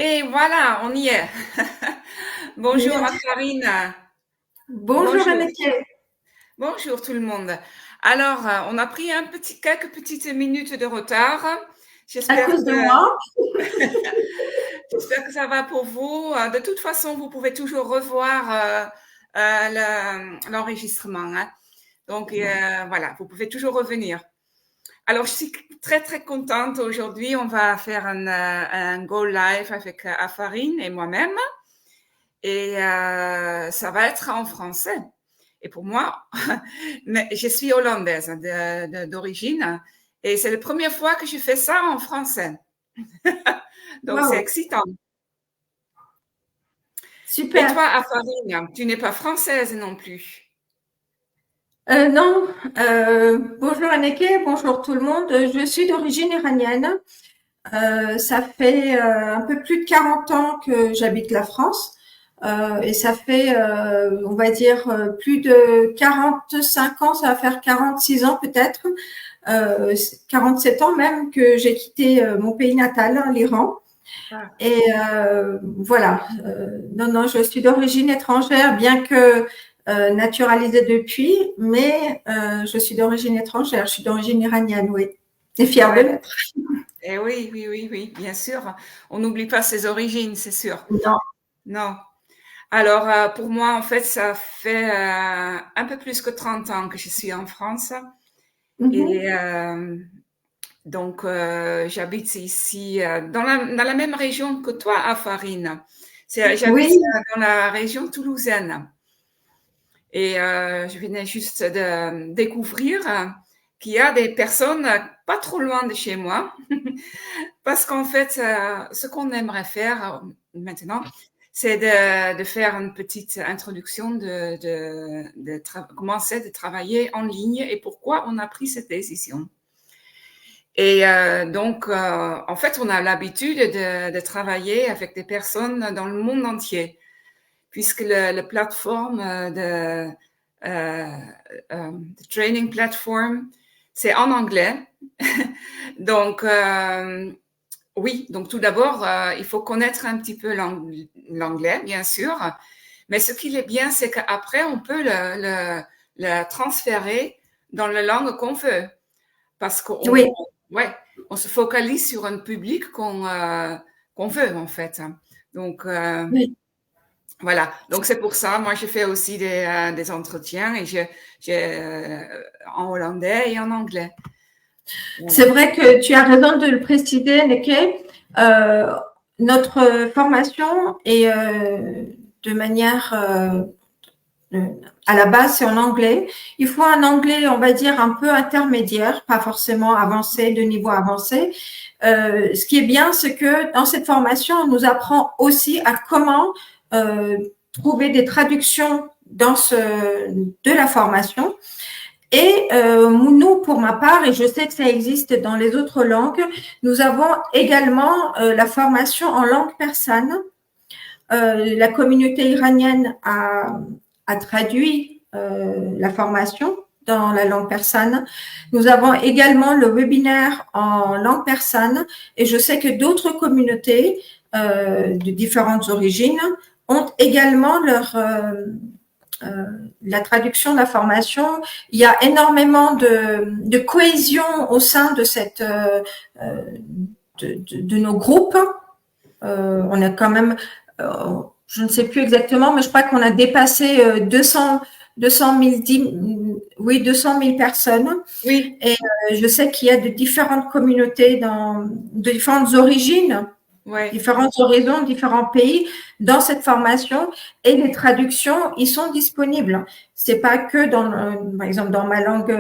Et voilà, on y est. Bonjour Bien. Farine. Bonjour Bonjour. Anneke. Bonjour tout le monde. Alors, on a pris quelques petites minutes de retard. À J'espère cause de que, moi? j'espère que ça va pour vous. De toute façon, vous pouvez toujours revoir l'enregistrement, hein. Donc, voilà, vous pouvez toujours revenir. Alors, je suis très, très contente. Aujourd'hui, on va faire un Go Live avec Afarine et moi-même. Et ça va être en français. Et pour moi, mais je suis hollandaise d'origine et c'est la première fois que je fais ça en français. Donc c'est Waouh, excitant. Et super. toi, Afarine, tu n'es pas française non plus. Non, bonjour Anneke, bonjour tout le monde. Je suis d'origine iranienne. Ça fait un peu plus de 40 ans que j'habite la France. Et ça fait, on va dire, plus de 45 ans, ça va faire 46 ans peut-être, 47 ans même que j'ai quitté mon pays natal, hein, l'Iran. Ah, Et voilà. Non, non, je suis d'origine étrangère, bien que naturalisée depuis, mais je suis d'origine étrangère. Je suis d'origine iranienne, oui. Et fière de ouais. l'être. Et oui, oui, oui, oui, bien sûr. On n'oublie pas ses origines, c'est sûr. Non. Non. Alors, pour moi, en fait, ça fait un peu plus que 30 ans que je suis en France. Et Mhm. donc, j'habite ici dans la même région que toi, à Farine. J'habite Oui, dans la région toulousaine. Et je venais juste de découvrir qu'il y a des personnes pas trop loin de chez moi. Parce qu'en fait, ce qu'on aimerait faire maintenant, c'est de faire une petite introduction commencer de travailler en ligne et pourquoi on a pris cette décision. Et donc, en fait, on a l'habitude de travailler avec des personnes dans le monde entier, puisque la plateforme euh, de training platform, c'est en anglais. Donc, oui, donc tout d'abord, il faut connaître un petit peu l'anglais, bien sûr. Mais ce qui est bien, c'est qu'après, on peut le transférer dans la langue qu'on veut. Parce oui, ouais, on se focalise sur un public qu'on veut, en fait. Donc, oui. voilà. Donc, c'est pour ça, moi, je fais aussi des entretiens et en hollandais et en anglais. C'est Voilà. vrai que tu as raison de le préciser, Neke. Euh, Notre formation est de manière Euh, à la base, c'est en anglais. Il faut un anglais, on va dire, un peu intermédiaire, pas forcément avancé, de niveau avancé. Ce qui est bien, c'est que dans cette formation, on nous apprend aussi à comment euh, trouver des traductions de la formation. Et nous, pour ma part, et je sais que ça existe dans les autres langues, nous avons également la formation en langue persane. La communauté iranienne a traduit la formation dans la langue persane. Nous avons également le webinaire en langue persane et je sais que d'autres communautés de différentes origines ont également la traduction de la formation. Il y a énormément de cohésion au sein de de nos groupes. On a quand même, je ne sais plus exactement, mais je crois qu'on a dépassé 200 000, oui, 200 000 personnes. Oui, Et je sais qu'il y a de différentes communautés de différentes origines, ouais. différentes horizons, différents pays dans cette formation et les traductions, ils sont disponibles. C'est pas que par exemple, dans ma langue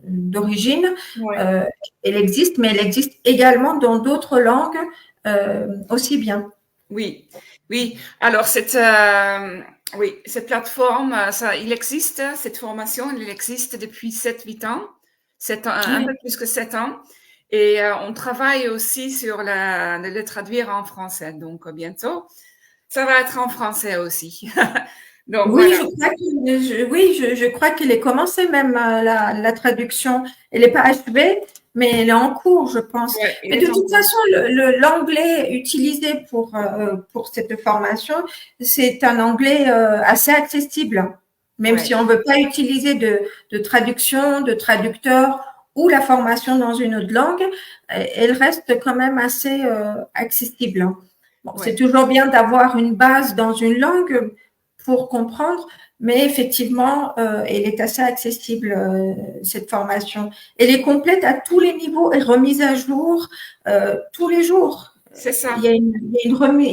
d'origine, Ouais. euh, elle existe, mais elle existe également dans d'autres langues aussi bien. Oui, oui. Alors oui, cette plateforme, il existe, cette formation, elle existe depuis 7, 8 ans, 7 ans, un peu Oui. plus que 7 ans. Et on travaille aussi sur de le traduire en français. Donc bientôt, ça va être en français aussi. Donc Oui, voilà. je crois qu'elle est commencée même la traduction. Elle n'est pas achevée, mais elle est en cours, je pense. Ouais, il Mais de est en toute cours. façon, l'anglais utilisé pour cette formation, c'est un anglais assez accessible. Même Ouais, si on ne veut pas utiliser de traduction, de traducteur ou la formation dans une autre langue, elle reste quand même assez accessible. Bon, c'est ouais. toujours bien d'avoir une base dans une langue pour comprendre, mais effectivement, elle est assez accessible, cette formation. Elle est complète à tous les niveaux et remise à jour tous les jours. C'est Il y ça. a il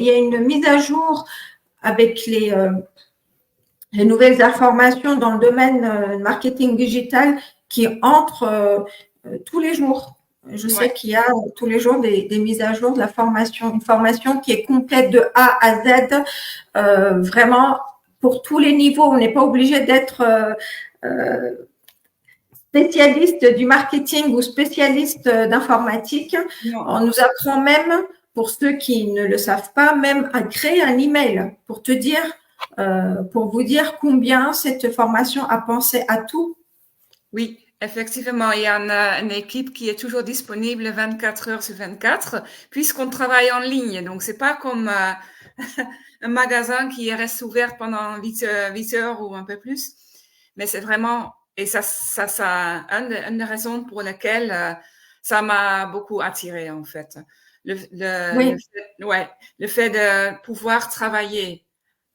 y a une mise à jour avec les nouvelles informations dans le domaine marketing digital qui entrent tous les jours. Je sais Ouais, qu'il y a tous les jours des mises à jour de la formation, une formation qui est complète de A à Z, vraiment pour tous les niveaux. On n'est pas obligé d'être euh, spécialiste du marketing ou spécialiste d'informatique. non. On nous apprend même, pour ceux qui ne le savent pas, même à créer un email pour te dire, pour vous dire combien cette formation a pensé à tout. Oui, effectivement, il y a une équipe qui est toujours disponible 24 heures sur 24, puisqu'on travaille en ligne. Donc, c'est pas comme un magasin qui reste ouvert pendant 8 heures ou un peu plus. Mais c'est vraiment, et ça, une des raisons pour lesquelles ça m'a beaucoup attiré, en fait. Oui, Ouais, le fait de pouvoir travailler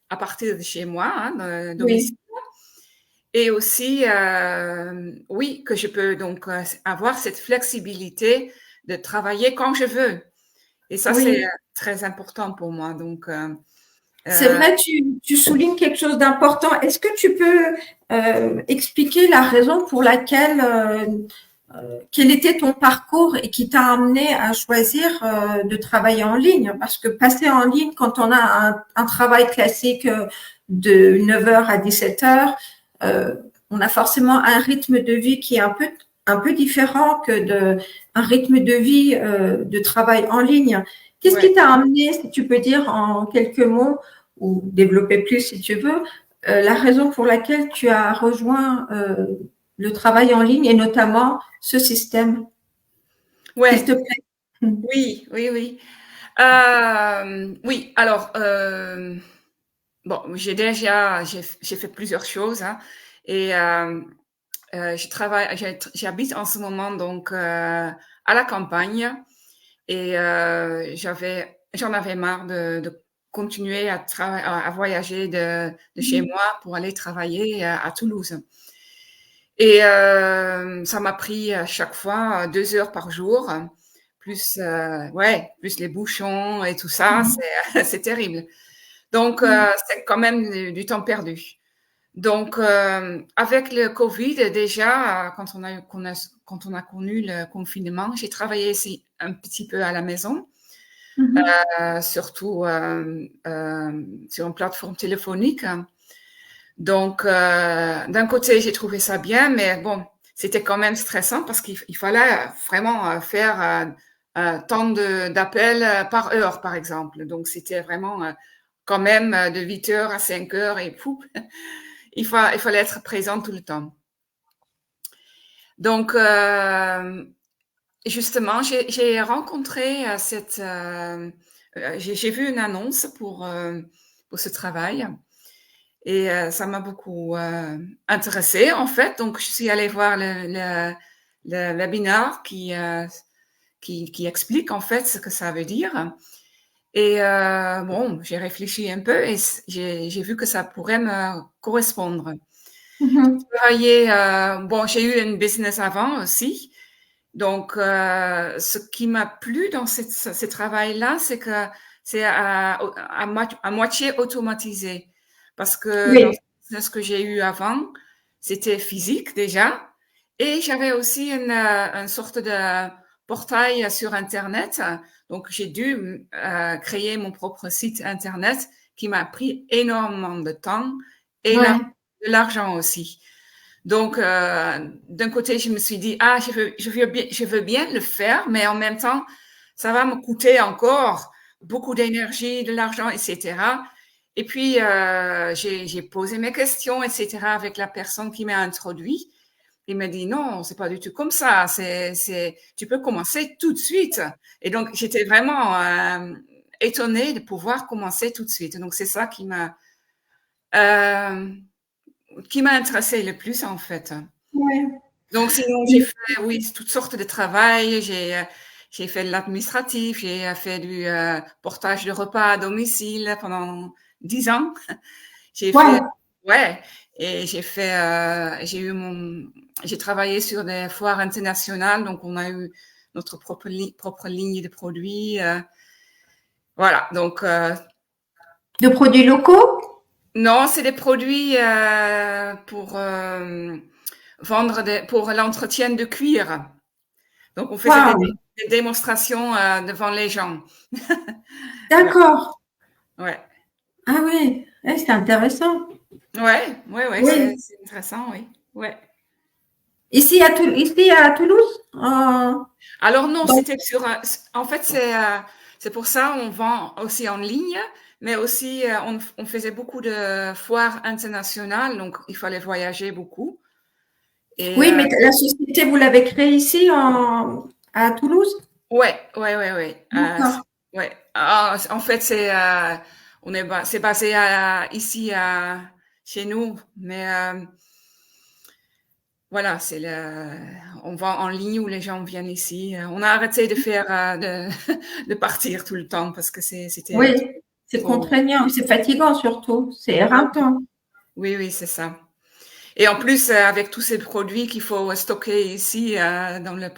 à partir de chez moi, hein, de domicile. oui, Et aussi, oui, que je peux donc avoir cette flexibilité de travailler quand je veux. Et ça, c'est oui. très important pour moi. Donc, C'est euh, vrai, tu soulignes quelque chose d'important. Est-ce que tu peux expliquer la raison pour laquelle, quel était ton parcours et qui t'a amené à choisir de travailler en ligne? Parce que passer en ligne, quand on a un travail classique de 9 heures à 17 heures, on a forcément un rythme de vie qui est un peu différent que un rythme de vie de travail en ligne. Qu'est-ce qui ouais. t'a amené, si tu peux dire en quelques mots, ou développer plus si tu veux, la raison pour laquelle tu as rejoint le travail en ligne et notamment ce système, s'il te Ouais, plaît. oui, oui, oui. Oui, alors, bon, j'ai fait plusieurs choses, hein, et j'habite en ce moment donc à la campagne. Et j'en avais marre de continuer à voyager de chez moi pour aller travailler à Toulouse. Et ça m'a pris à chaque fois 2 heures par jour, plus les bouchons et tout ça, c'est terrible. Donc, c'est quand même du temps perdu. Donc, avec le Covid, déjà, quand on a connu le confinement, j'ai travaillé ici un petit peu à la maison, surtout sur une plateforme téléphonique. Donc, d'un côté, j'ai trouvé ça bien, mais bon, c'était quand même stressant parce qu'il fallait vraiment faire tant d'appels par heure, par exemple. Donc, c'était vraiment quand même de 8 heures à 5 heures et pouf, il fallait être présent tout le temps. Donc, justement, j'ai rencontré j'ai vu une annonce pour ce travail et ça m'a beaucoup intéressée en fait. Donc, je suis allée voir le webinaire qui explique en fait ce que ça veut dire. Et bon, j'ai réfléchi un peu et j'ai vu que ça pourrait me correspondre. Travaillé, bon, j'ai eu une business avant aussi. Donc, ce qui m'a plu dans ce travail-là, c'est que c'est à moitié automatisé. Parce que dans Oui, ce que j'ai eu avant, c'était physique déjà. Et j'avais aussi une sorte de portail sur Internet. Donc, j'ai dû créer mon propre site Internet qui m'a pris énormément de temps et oui. de l'argent aussi. Donc, d'un côté, je me suis dit, ah, je veux bien le faire, mais en même temps, ça va me coûter encore beaucoup d'énergie, de l'argent, etc. Et puis, j'ai posé mes questions, etc., avec la personne qui m'a introduit. Il m'a dit non, c'est pas du tout comme ça. Tu peux commencer tout de suite. Et donc, j'étais vraiment étonnée de pouvoir commencer tout de suite. Donc, c'est ça euh, qui m'a intéressée le plus, en fait. Ouais. Donc, sinon, j'ai fait, oui, toutes sortes de travail. J'ai fait de l'administratif, j'ai fait du portage de repas à domicile pendant 10 ans. J'ai fait, Wow. ouais, et j'ai travaillé sur des foires internationales, donc on a eu notre propre ligne de produits. Voilà, donc De produits locaux? non, c'est des produits pour pour l'entretien de cuir. Donc on faisait Wow. des démonstrations devant les gens. Ouais, D'accord. ouais, Ah oui, ouais, c'est intéressant. ouais, Oui. c'est intéressant, oui, ouais. Ici à Toulouse? Alors non, Dans- c'était en fait, c'est pour ça on vend aussi en ligne, mais aussi on faisait beaucoup de foires internationales, donc il fallait voyager beaucoup. Et Oui, mais la société, vous l'avez créée ici à Toulouse? ouais, D'accord. ouais. Ah, en fait, c'est basé ici chez nous, mais voilà, on vend en ligne où les gens viennent ici. On a arrêté de faire de partir tout le temps parce que c'était Oui, c'est trop. contraignant, c'est fatigant surtout, c'est Ah, éreintant. oui, c'est ça. Et en plus, avec tous ces produits qu'il faut stocker ici dans le.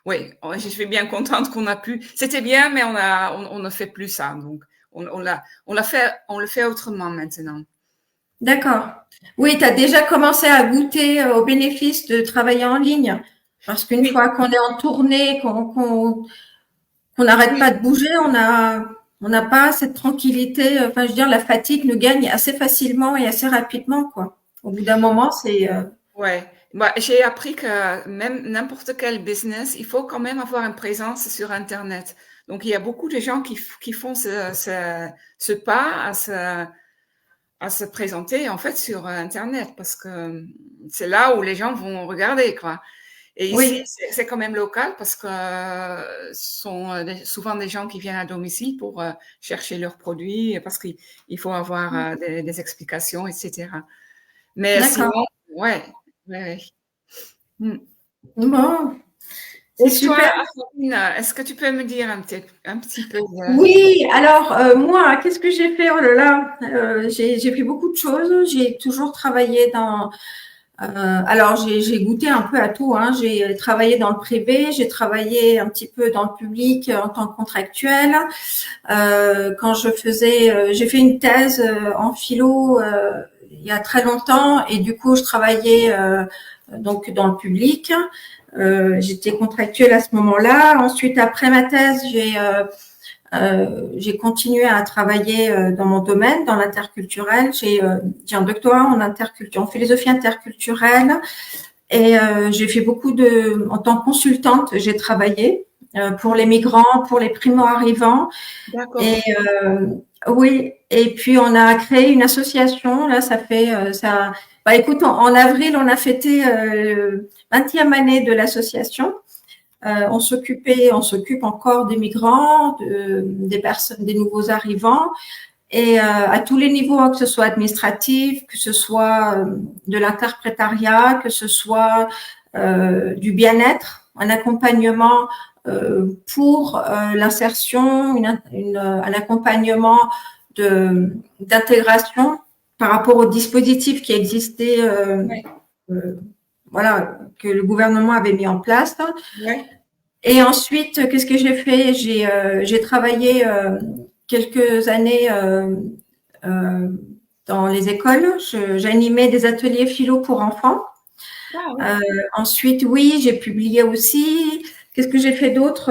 Oui, je suis bien contente qu'on a pu. C'était bien, mais on ne fait plus ça. Donc, on le fait autrement maintenant. D'accord. Oui, tu as déjà commencé à goûter aux bénéfices de travailler en ligne. Parce qu'une Oui, fois qu'on est en tournée, qu'on n'arrête oui, pas de bouger, on n'a pas cette tranquillité. Enfin, je veux dire, la fatigue nous gagne assez facilement et assez rapidement, quoi. Au bout d'un moment, c'est ouais. Bah, j'ai appris que même n'importe quel business, il faut quand même avoir une présence sur Internet. Donc, il y a beaucoup de gens qui font ce pas à se présenter en fait sur Internet parce que c'est là où les gens vont regarder quoi. Et ici, oui. c'est quand même local parce que ce sont souvent des gens qui viennent à domicile pour chercher leurs produits parce qu'il faut avoir des explications, etc. Mais D'accord. sinon, ouais, ouais. Hmm. Bon, c'est Et toi, super. Apolline, est-ce que tu peux me dire un petit peu Oui, alors moi, qu'est-ce que j'ai fait? Oh là là, j'ai fait beaucoup de choses. J'ai toujours travaillé alors j'ai goûté un peu à tout, hein. J'ai travaillé dans le privé, j'ai travaillé un petit peu dans le public en tant que contractuelle. Quand j'ai fait une thèse en philo il y a très longtemps et du coup je travaillais donc dans le public. J'étais contractuelle à ce moment-là. Ensuite, après ma thèse, j'ai continué à travailler dans mon domaine, dans l'interculturel. J'ai un doctorat en interculture, en philosophie interculturelle, et j'ai fait en tant que consultante, j'ai travaillé pour les migrants, pour les primo-arrivants, et d'accord. oui. Et puis on a créé une association. Là, ça fait ça. Bah, écoute, en avril, on a fêté 20e année de l'association. On s'occupe encore des migrants, des personnes, des nouveaux arrivants, et à tous les niveaux, hein, que ce soit administratif, que ce soit de l'interprétariat, que ce soit du bien-être, un accompagnement pour l'insertion, un accompagnement d'intégration par rapport aux dispositifs qui existaient, Ouais, euh, voilà, que le gouvernement avait mis en place. ouais, Et ensuite, qu'est-ce que j'ai fait? J'ai travaillé quelques années euh, dans les écoles. J'animais des ateliers philo pour enfants. ah, Euh, ouais. Ensuite, oui, j'ai publié aussi. Qu'est-ce que j'ai fait d'autre?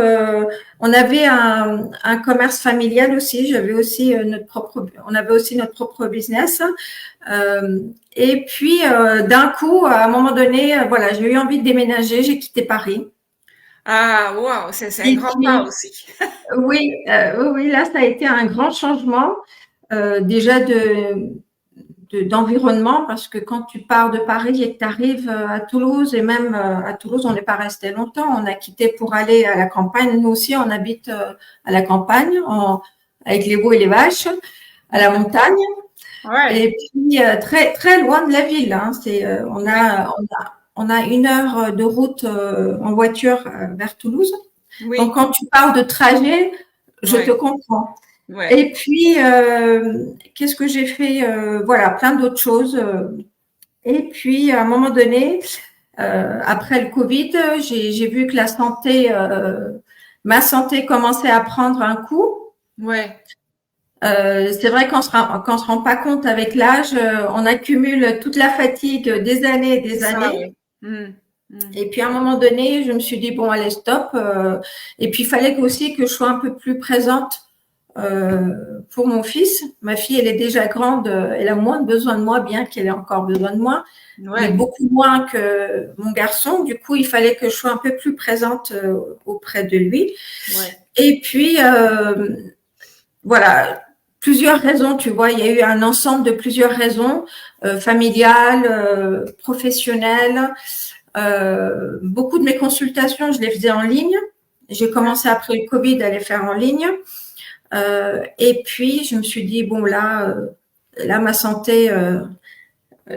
On avait un commerce familial aussi. J'avais aussi on avait aussi notre propre business. Euh, et puis, d'un coup, à un moment donné, voilà, j'ai eu envie de déménager. J'ai quitté Paris. Ah, wow, c'est un Et grand pas puis, aussi. oui, oui, là, ça a été un grand changement. déjà d'environnement, parce que quand tu pars de Paris et que tu arrives à Toulouse, et même à Toulouse, on n'est pas resté longtemps, on a quitté pour aller à la campagne. Nous aussi, on habite à la campagne, avec les veaux et les vaches, à la montagne. Ouais. Et puis, très, très loin de la ville. Hein. On a 1 heure de route en voiture vers Toulouse. Oui. Donc, quand tu parles de trajet, je Ouais. te comprends. Ouais. Et puis, qu'est-ce que j'ai fait? Voilà, plein d'autres choses. Et puis, à un moment donné, après le Covid, j'ai vu que ma santé commençait à prendre un coup. Ouais. C'est vrai qu'on se rend pas compte avec l'âge, on accumule toute la fatigue des années et des C'est ça, années. oui. Mm. Mm. Et puis à un moment donné, je me suis dit bon allez stop. Et puis il fallait aussi que je sois un peu plus présente pour mon fils. Ma fille, elle est déjà grande, elle a moins besoin de moi, bien qu'elle ait encore besoin de moi, mais Ouais. beaucoup moins que mon garçon. Du coup, il fallait que je sois un peu plus présente auprès de lui. Ouais. Et puis voilà, plusieurs raisons, tu vois, il y a eu un ensemble de plusieurs raisons, familiales, professionnelles. Beaucoup de mes consultations, je les faisais en ligne. J'ai commencé après le Covid à les faire en ligne. Et puis, je me suis dit, bon, là ma santé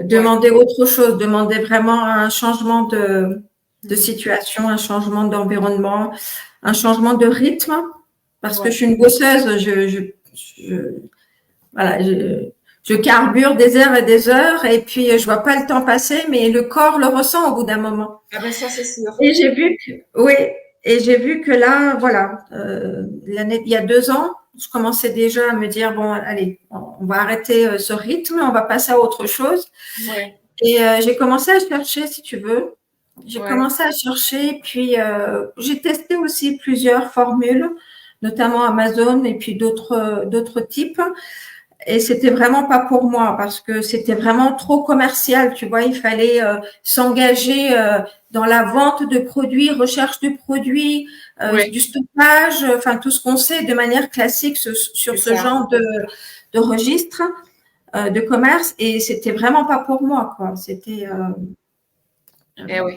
demandait autre chose, demandait vraiment un changement de situation, un changement d'environnement, un changement de rythme. Parce que je suis une bosseuse, voilà, je carbure des heures et des heures et puis je vois pas le temps passer, mais le corps le ressent au bout d'un moment. Ah ben ça, c'est sûr. Et j'ai vu que là, voilà, il y a 2 ans, je commençais déjà à me dire bon, allez, on va arrêter ce rythme, on va passer à autre chose. Ouais. Et j'ai commencé à chercher, si tu veux. J'ai Ouais. commencé à chercher, puis j'ai testé aussi plusieurs formules, notamment Amazon et puis d'autres types. Et c'était vraiment pas pour moi parce que c'était vraiment trop commercial, tu vois. Il fallait s'engager dans la vente de produits, recherche de produits, Ouais. du stockage, enfin tout ce qu'on sait de manière classique sur ce C'est ça. genre de registre de commerce. Et c'était vraiment pas pour moi, quoi. C'était Eh oui.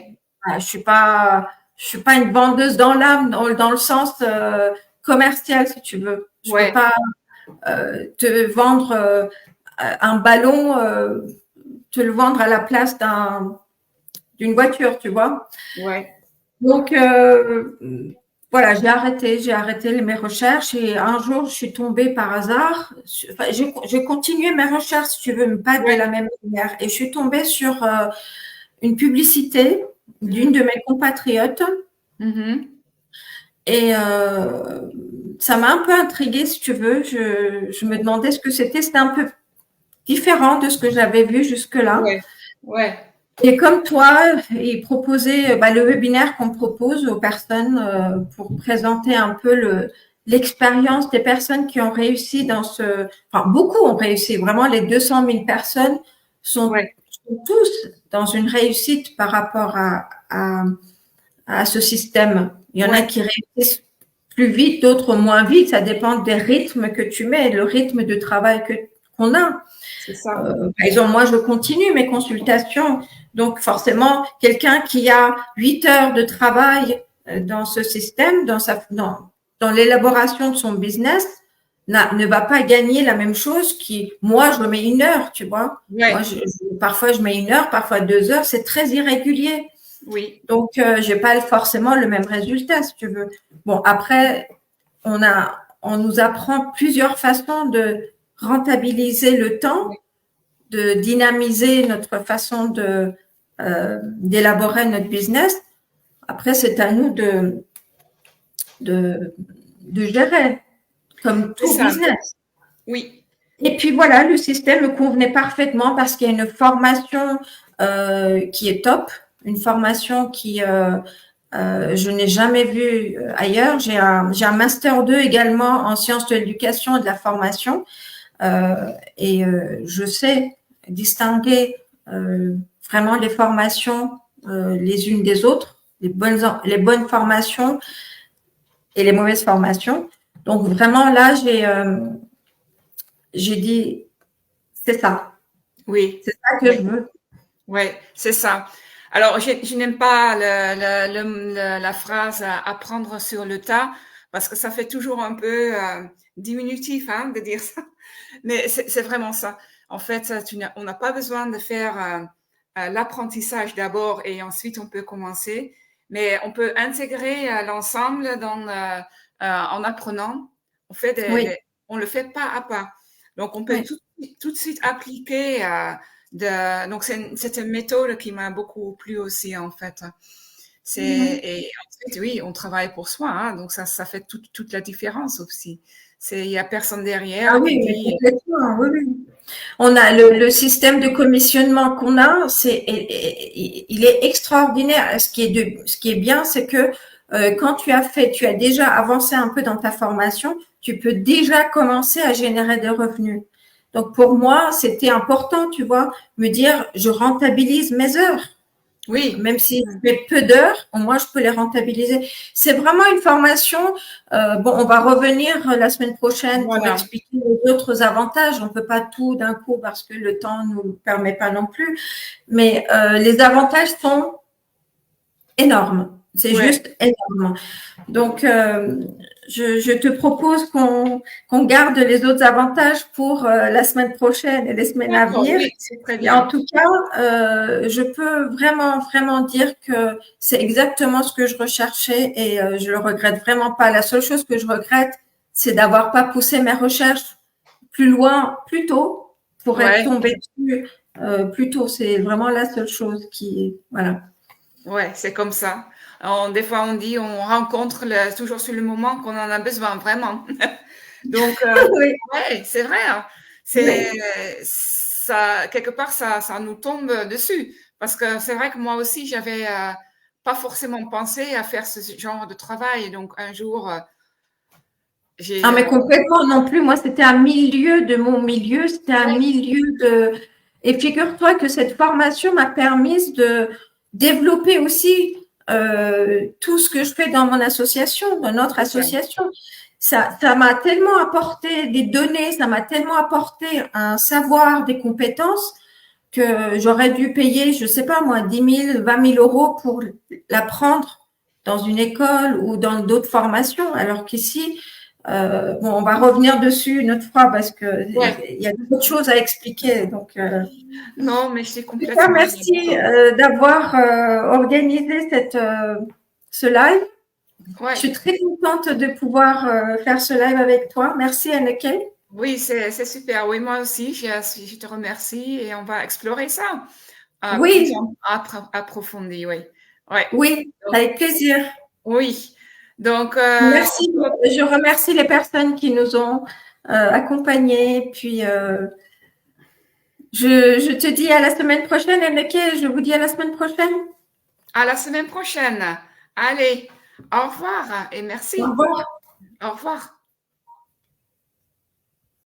je suis pas une vendeuse dans l'âme, dans le sens commercial, si tu veux. Je peux pas te vendre un ballon, te le vendre à la place d'une voiture, tu vois. Ouais. Donc voilà, j'ai arrêté mes recherches et un jour je suis tombée par hasard. Enfin, j'ai continué mes recherches, si tu veux, mais pas de la même manière. Et je suis tombée sur une publicité d'une de mes compatriotes. Et ça m'a un peu intriguée, si tu veux. Je me demandais ce que c'était. C'était un peu différent de ce que j'avais vu jusque-là. Ouais. Ouais. Et comme toi, il proposait le webinaire qu'on propose aux personnes pour présenter un peu l'expérience des personnes qui ont réussi enfin, beaucoup ont réussi. Vraiment, les 200 000 personnes sont tous dans une réussite par rapport à ce système. Il y en a qui réussissent plus vite, d'autres moins vite. Ça dépend des rythmes que tu mets, le rythme de travail qu'on a. C'est ça. Par exemple, moi, je continue mes consultations. Donc, forcément, quelqu'un qui a 8 heures de travail dans ce système, dans l'élaboration de son business, ne va pas gagner la même chose moi, je mets 1 heure, tu vois. Ouais. Moi, parfois, je mets 1 heure, parfois 2 heures. C'est très irrégulier. Oui. Donc, j'ai pas forcément le même résultat, si tu veux. Bon, après, on nous apprend plusieurs façons de rentabiliser le temps, de dynamiser notre façon d'élaborer notre business. Après, c'est à nous de gérer, comme tout business. Oui. Et puis voilà, le système me convenait parfaitement parce qu'il y a une formation qui est top, une formation qui je n'ai jamais vue ailleurs. J'ai un master 2 également en sciences de l'éducation et de la formation et je sais distinguer vraiment les formations les unes des autres, les bonnes formations et les mauvaises formations. Donc vraiment là, j'ai dit, c'est ça. Oui, C'est ça que oui, je veux. oui, c'est ça. Alors, je n'aime pas la phrase apprendre sur le tas parce que ça fait toujours un peu diminutif hein, de dire ça. Mais c'est vraiment ça. En fait, on n'a pas besoin de faire l'apprentissage d'abord et ensuite on peut commencer. Mais on peut intégrer l'ensemble en apprenant. On fait Oui, on le fait pas à pas. Donc on peut oui. tout de suite appliquer. Donc c'est une méthode qui m'a beaucoup plu aussi en fait. Mhm. Et ensuite oui, on travaille pour soi. Hein, donc ça fait toute la différence aussi. Il y a personne Ah derrière qui oui, mais dit complètement, oui, oui. On a le système de commissionnement qu'on a, il est extraordinaire. Ce qui est bien, c'est que quand tu as déjà avancé un peu dans ta formation, tu peux déjà commencer à générer des revenus. Donc pour moi, c'était important, tu vois, me dire, je rentabilise mes heures. oui, Même si je fais peu d'heures, au moins je peux les rentabiliser. C'est vraiment une formation. Bon, on va revenir la semaine prochaine pour voilà. expliquer les autres avantages. On peut pas tout d'un coup parce que le temps ne nous le permet pas non plus. Mais les avantages sont énormes. C'est Ouais. juste énorme. Donc, je te propose qu'on garde les autres avantages pour la semaine prochaine et les semaines à D'accord, venir. oui, c'est très Et en bien. tout cas, je peux vraiment, vraiment dire que c'est exactement ce que je recherchais et je le regrette vraiment pas. La seule chose que je regrette, c'est d'avoir pas poussé mes recherches plus loin, plus tôt, pour être Ouais, tombée dessus plus tôt. C'est vraiment la seule chose qui, voilà. ouais, c'est comme ça. Des fois, on dit, on rencontre toujours sur le moment qu'on en a besoin, vraiment. Donc, Oui, ouais, c'est vrai. Hein. C'est oui. ça, quelque part, ça nous tombe dessus. Parce que c'est vrai que moi aussi, j'avais pas forcément pensé à faire ce genre de travail. Donc, un jour, Ah, j'ai, mais complètement non plus. Moi, c'était un milieu de mon milieu, c'était un ouais, milieu de. Et figure-toi que cette formation m'a permis de développer aussi tout ce que je fais dans mon association, dans notre c'est ça. association. Ça m'a tellement apporté des données, ça m'a tellement apporté un savoir, des compétences que j'aurais dû payer, je sais pas moi, 10 000, 20 000 € pour l'apprendre dans une école ou dans d'autres formations, alors qu'ici, bon, on va revenir dessus une autre fois parce que Ouais. il y a d'autres choses à expliquer. Donc, Non, mais je suis en tout cas, complètement merci d'accord. d'avoir organisé ce live. Je Ouais. suis très contente de pouvoir faire ce live avec toi. Merci, Anneke. Oui, c'est super. Oui, moi aussi, je te remercie et on va explorer ça plus Oui, approfondi. Oui, ouais. oui, Donc, avec plaisir. oui. Donc, Merci. Je remercie les personnes qui nous ont accompagnés. Puis, je te dis à la semaine prochaine, Anneke. Je vous dis à la semaine prochaine. à la semaine prochaine. Allez, au revoir et Au merci. revoir. Au revoir.